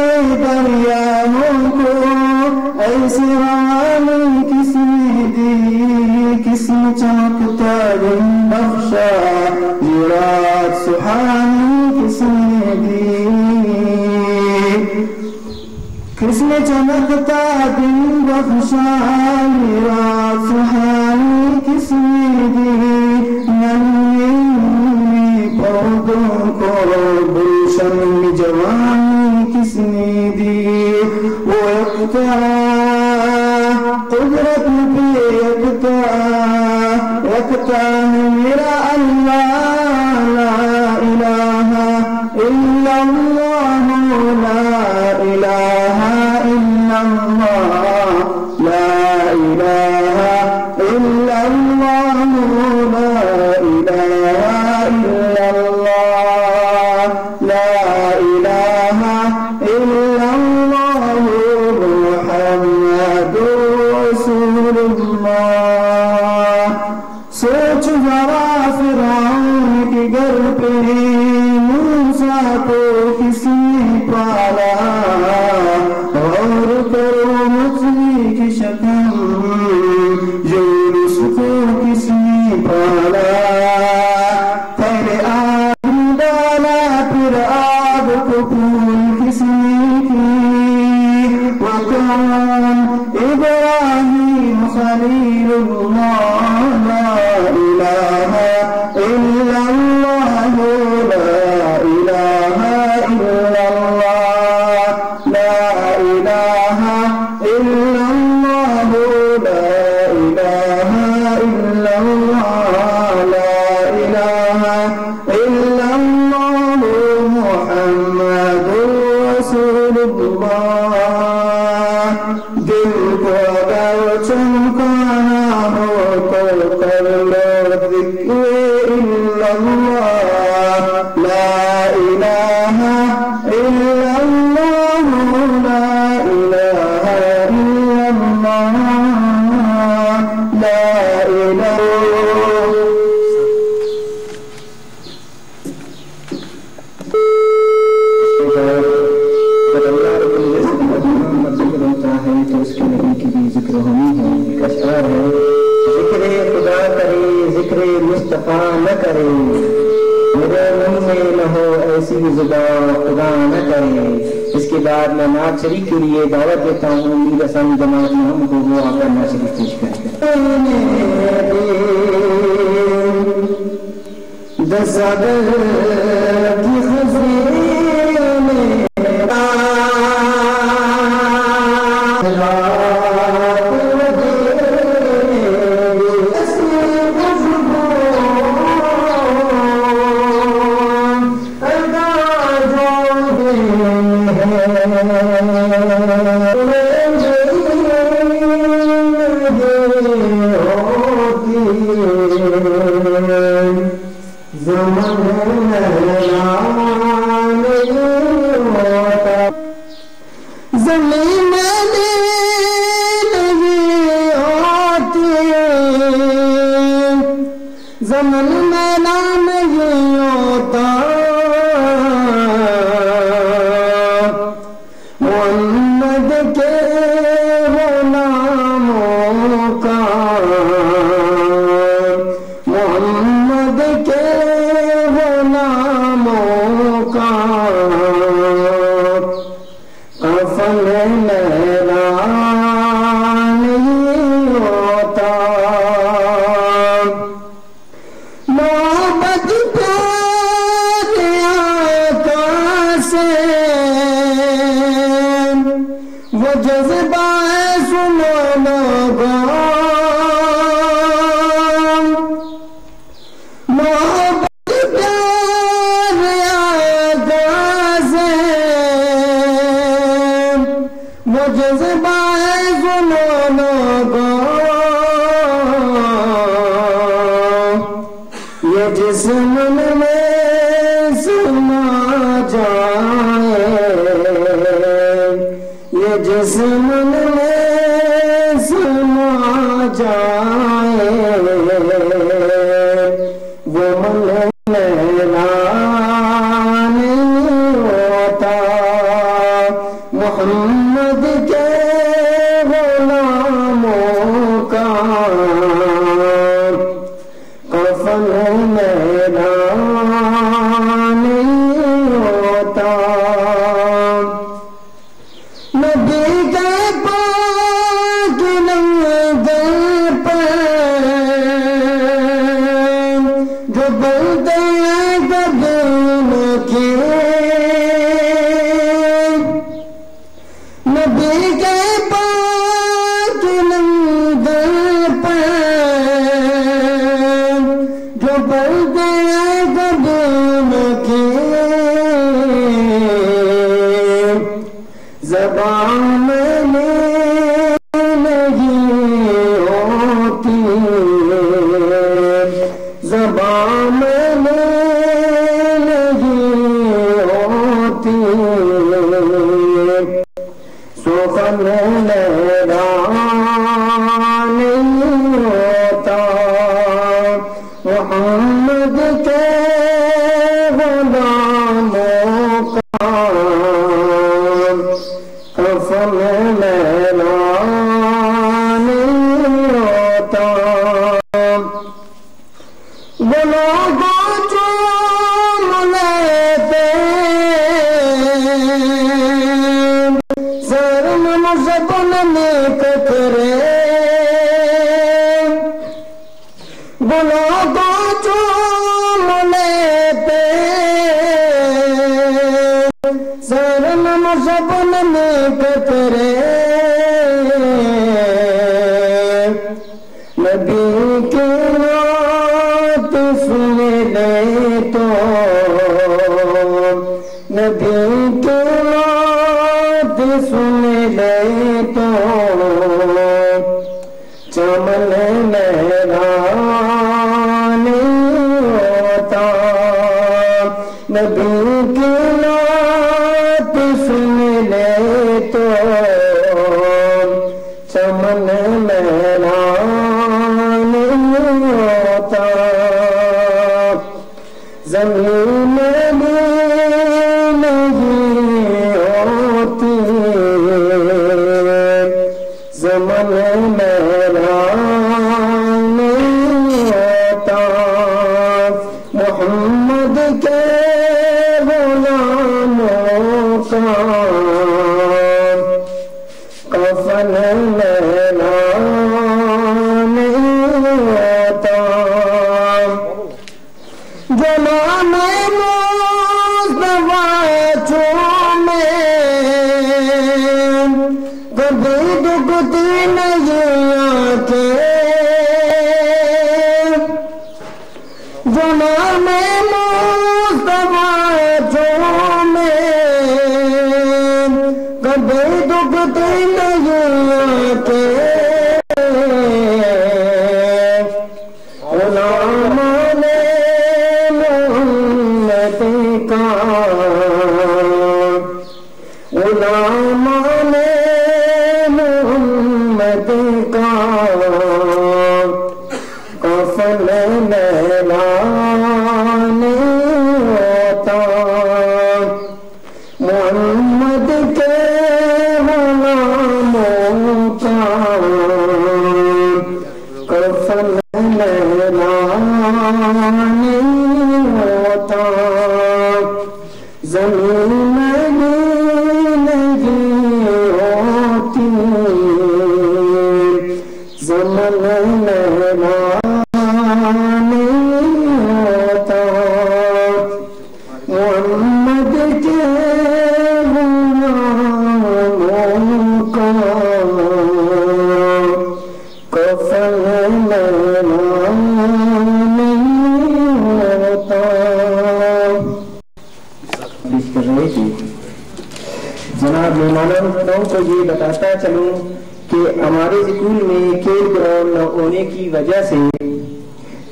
ہے دریاؤں کو ایسے حالی کس نے دی، کس نے چمکتا دن بخشا یہ رات سہانی کس نے دی، کس نے چمکتا دن بخشا یہ رات سہانی کس نے دی، ننھے پودوں کو گلشن جوانی کس نے دی، وہ یکتا قدرت پہ یکتا یکتا ہے میرا اللہ، لا الہ الا اللہ، لا الہ الا اللہ، لا الہ الا اللہ، لا الہ الا اللہ، لا الہ الا اللہ، محمد رسول اللہ۔ سوچ ذرا فرعون کے گھر پہ موسیٰ کو کس نے پالا، اور کرو مچھلی کی شکل یونس کو کس نے پالا، پہلے آگ ڈالا پھر آگ کو پھول کس نے کی، وہ کون ابراہیم خلیل اللہ، لا الہ الا اللہ، لا الہ الا اللہ، لا الہ الا اللہ، لا الہ الا اللہ، لا الہ الا اللہ، محمد رسول اللہ۔ دل کو اگر چمکانا ہو تو کر لو ذکر الا اللہ، لا الہ الا اللہ، لا الہ الا اللہ، لا الہ اگر اللہ رب العزت کا ذکر ہوتا ہے تو اس کے نبی کی بھی ذکر ہونی ہے۔ ایک اشعار ہے، ذکر خدا کرے ذکر مصطفیٰ نہ کرے، میرے منہ میں نہ ہو ایسی زبان خدا نہ کرے۔ اس کے بعد میں نعت شریف کے لیے دعوت دیتا ہوں امید حسن جماعت ہم کو وہ آ کر نعت شریف پیش کریں۔ کی خزینے زمین زمن میلا نہیں ہوتا، محمد کے غلاموں کا، محمد کے غلاموں کا کفن میلا نہیں ہوتا۔ محبت پیارے آقا سے وہ جذبہ ہے سنو لوگوں، محبت پیارے آقا سے وہ جذبہ ہے سنو لوگوں، یہ جسم میں سما جائے، یہ جسم میں سما جائے، وہ من میلا نہیں ہوتا۔ محمد کے غلاموں کا کفن میلا نہیں ہوتا، نبی کے پاک لنگر پر جو بلتے گدن کے، نبی کے پاک لنگر پر جو بلتے گدن کے، زبان میں نہیں ہوتی، زبان میں نہیں ہوتی، سخن لیلا نہیں ہوتا، محمد کے غلاموں کا کفن لیلا نہیں ہوتا، وہ لوگ چوم لیتے شرم زبان میں قطرے، وہ لوگ چوم لیتے شرم زبان میں قطرے، نبی کی بات سن لے تو، نبی کی بات سن لے تو، چمن میلا نہیں ہوتا، نبی کی بات سن لے تو، چمن میلا نہیں ہوتا، زمین میں نہیں ہوتی، زمن میلا نہیں ہوتا، محمد کے غلاموں کا کفن میلا نہیں ہوتا، جنان مصطفیٰ چومے کبھی دکھتی نہیں آنکھیں، جنان مصطفیٰ چومے کبھی دکھتی نہیں آنکھیں، غلام نے محمد کا، غلام نے محمد کا کفن میلا نہیں ہوتا، محمد کے غلاموں کا کفن میلا نہیں ہوتا، زمین میں نہیں ہوتی، زمن میلا نہیں ہوتا، محمد کے غلاموں کا کفن میلا نہیں ہوتا۔ کر رہے تھے جناب مہمانوں کو یہ بتاتا چلوں کہ ہمارے اسکول میں کھیل گراؤنڈ نہ ہونے کی وجہ سے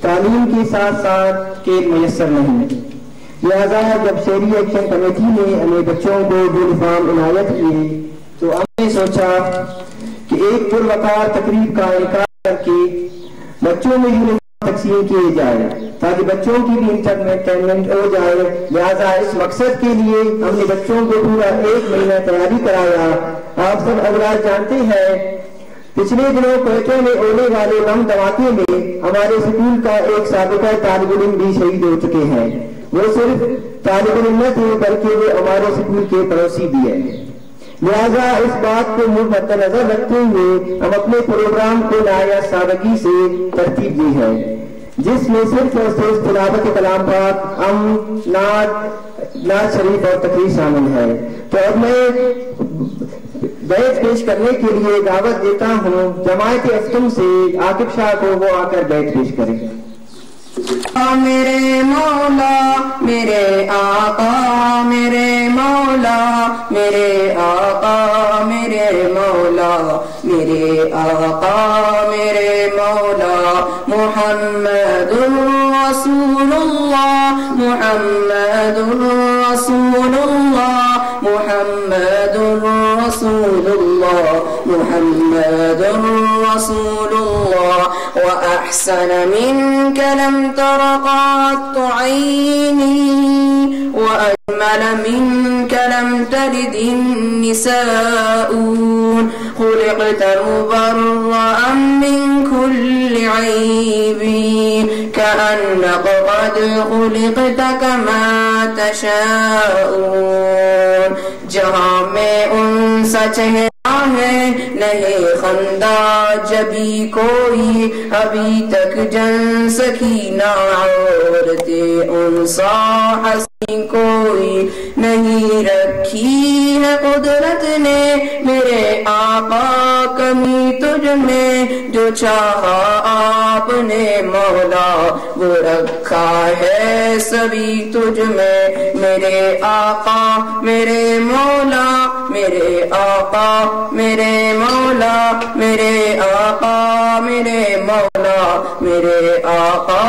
تعلیم کے ساتھ ساتھ کھیل میسر نہیں ہے، لہذا جب شہری ایکشن کمیٹی نے ہمیں بچوں کو یونیفارم عنایت کیے تو ہم نے سوچا کہ ایک پروقار تقریب کا انعقاد کر کے بچوں میں یونیفارم تقسیم کیے جائے تاکہ بچوں کی بھی انٹرٹینمنٹ ہو جائے. لہٰذا اس مقصد کے لیے ہم نے بچوں کو پورا 1 مہینہ تیاری کرایا. آپ سب حضرات جانتے ہیں پچھلے دنوں کوئٹہ میں ہونے والے بم دھماکے میں ہمارے اسکول کا ایک سابقہ طالب علم بھی شہید ہو چکے ہیں. وہ صرف طالب علم نہ تھے بلکہ وہ ہمارے اسکول کے پڑوسی بھی ہیں. لہذا اس بات کو مد نظر رکھتے ہوئے ہم اپنے پروگرام کو نہایت سادگی سے ترتیب دی ہے جس میں صرف اور صرف تلاوت کلام پاک، نعت شریف اور تقریر شامل ہے. تو اب میں بیت پیش کرنے کے لیے دعوت دیتا ہوں جماعت افتم سے عاقب شاہ کو، وہ آ کر بیت پیش کریں. میرے مولا میرے آقا میرے مولا میرے آقا میرے مولا میرے آقا میرے مولا محمد رسول اللہ محمد رسول اللہ محمد رسول اللہ محمد رسول اللہ. وأحسن منك لم تر قط عيني وأجمل منك لم تلد النساء. خلقت مبرأ من كل عيب كأنك قد خلقت كما تشاء. جہاں میں ان سا چہرہ ہے نہیں خندہ جبھی کوئی، ابھی تک جن سکی نہ عورتیں ان سا حسین کوئی. نہیں رکھی ہے قدرت نے میرے آقا کمی تجھ میں، جو چاہا آپ نے مولا وہ رکھا ہے سبھی تجھ میں. میرے آقا میرے مولا میرے آقا میرے مولا میرے آقا میرے مولا میرے آقا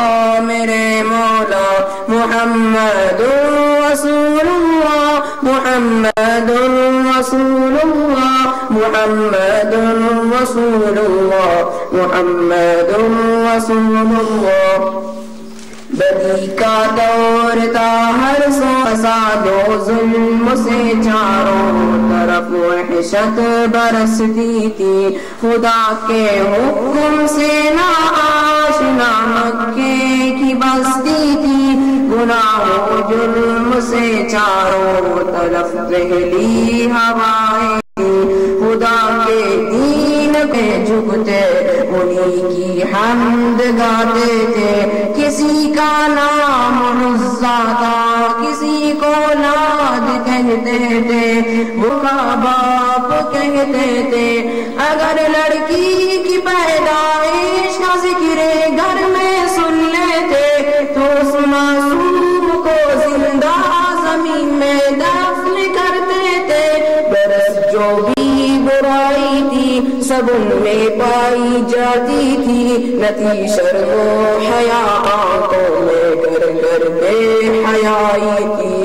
میرے مولا. محمد رسول اللہ محمد رسول اللہ محمد رسول اللہ محمد رسول اللہ. بدی کا دور تھا ہر سو، فساد و ظلم سے چاروں طرف وحشت برستی تھی. خدا کے حکم سے نا آشنا مکے کی بستی تھی. گناہ و جرم سے چاروں طرف پہلی ہوائیں تھی. خدا کے دین پہ جھکتے انہی کی حمد گاتے تھے. کسی کا نام عزا تھا کسی کو لاد کہتے تھے، وہ کا باپ کہتے تھے. اگر لڑکی کی پیدائش کا ذکر گھر میں سن لیتے تو معصوم کو زندہ زمین میں دفن کرتے تھے. برس جو بھی برائی تھی سب ان میں پائی جاتی تھی. نہ تھی شرم و حیا آنکھوں میں گر گر بے حیائی تھی.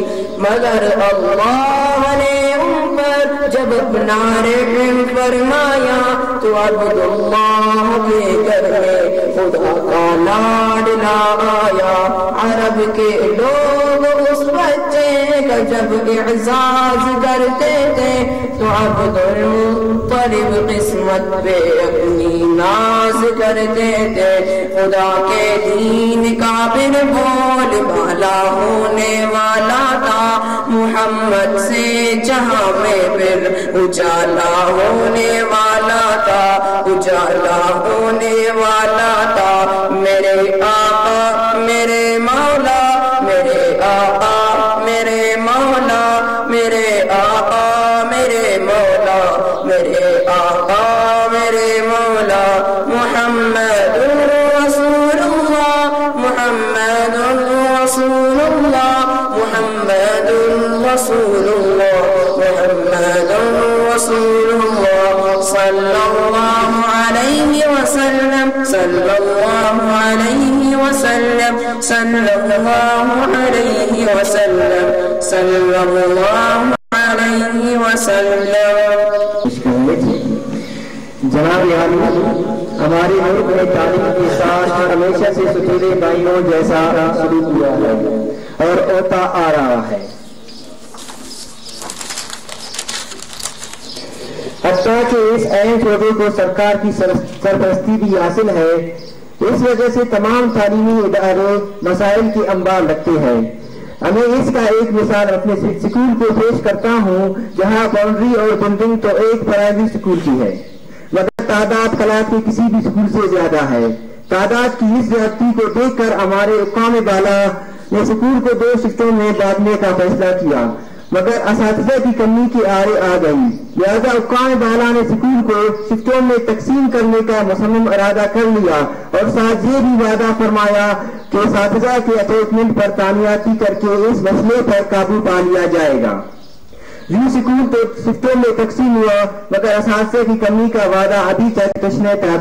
مگر اللہ نے ان پر جب اپنا رحم فرمایا تو عبداللہ کے گھر میں خدا کا لاڈلا آیا. عرب کے لوگ اس بچے کا جب اعزاز کرتے تھے تو عبدالمطلب قسمت پہ اپنی ناز کرتے تھے. خدا کے دین کا پھر بول بالا ہونے والا تھا. محمد سے جہاں میں پھر اجالا ہونے والا تھا اجالا ہونے والا تھا. میرے آقا میرے مولا میرے آقا میرے مولا میرے آقا میرے مولا میرے آقا میرے مولا. محمد رسول اللہ محمد رسول اللہ محمد رسول اللہ محمد رسول اللہ. صلی اللہ علیہ وسلم صلی اللہ علیہ وسلم صلی اللہ علیہ وسلم صلی اللہ علیہ وسلم. جناب عالی ہمارے ملک میں تعلیم کے ساتھ ہمیشہ سے ستیلے بھائیوں جیسا سلوک ہوا ہے اور ہوتا آ رہا ہے، حتیٰ کہ اس اہم شعبے کو سرکار کی سرپرستی بھی حاصل ہے۔ اس وجہ سے تمام تعلیمی ادارے مسائل کے انبار رکھتے ہیں۔ میں اس کا ایک مثال اپنے اسکول کو پیش کرتا ہوں، جہاں باؤنڈری اور بلڈنگ تو ایک پرائمری اسکول کی ہے، مگر تعداد کلاس کے کسی بھی اسکول سے زیادہ ہے۔ تعداد کی اس زیادتی کو دیکھ کر ہمارے حکام بالا نے اسکول کو 2 شفٹوں میں بانٹنے کا فیصلہ کیا، مگر اساتذہ کی کمی کی آڑے آ گئی، لہذا حکام بالا نے اسکول کو شفٹوں میں تقسیم کرنے کا مصمم ارادہ کر لیا اور ساتھ یہ بھی وعدہ فرمایا کہ اساتذہ کے اپوائنٹمنٹ پر تعیناتی کر کے اس مسئلے پر قابو پا لیا جائے گا۔ یوں اسکول تو شفٹوں میں تقسیم ہوا، مگر اساتذہ کی کمی کا وعدہ ابھی تک تشنہ تعبیر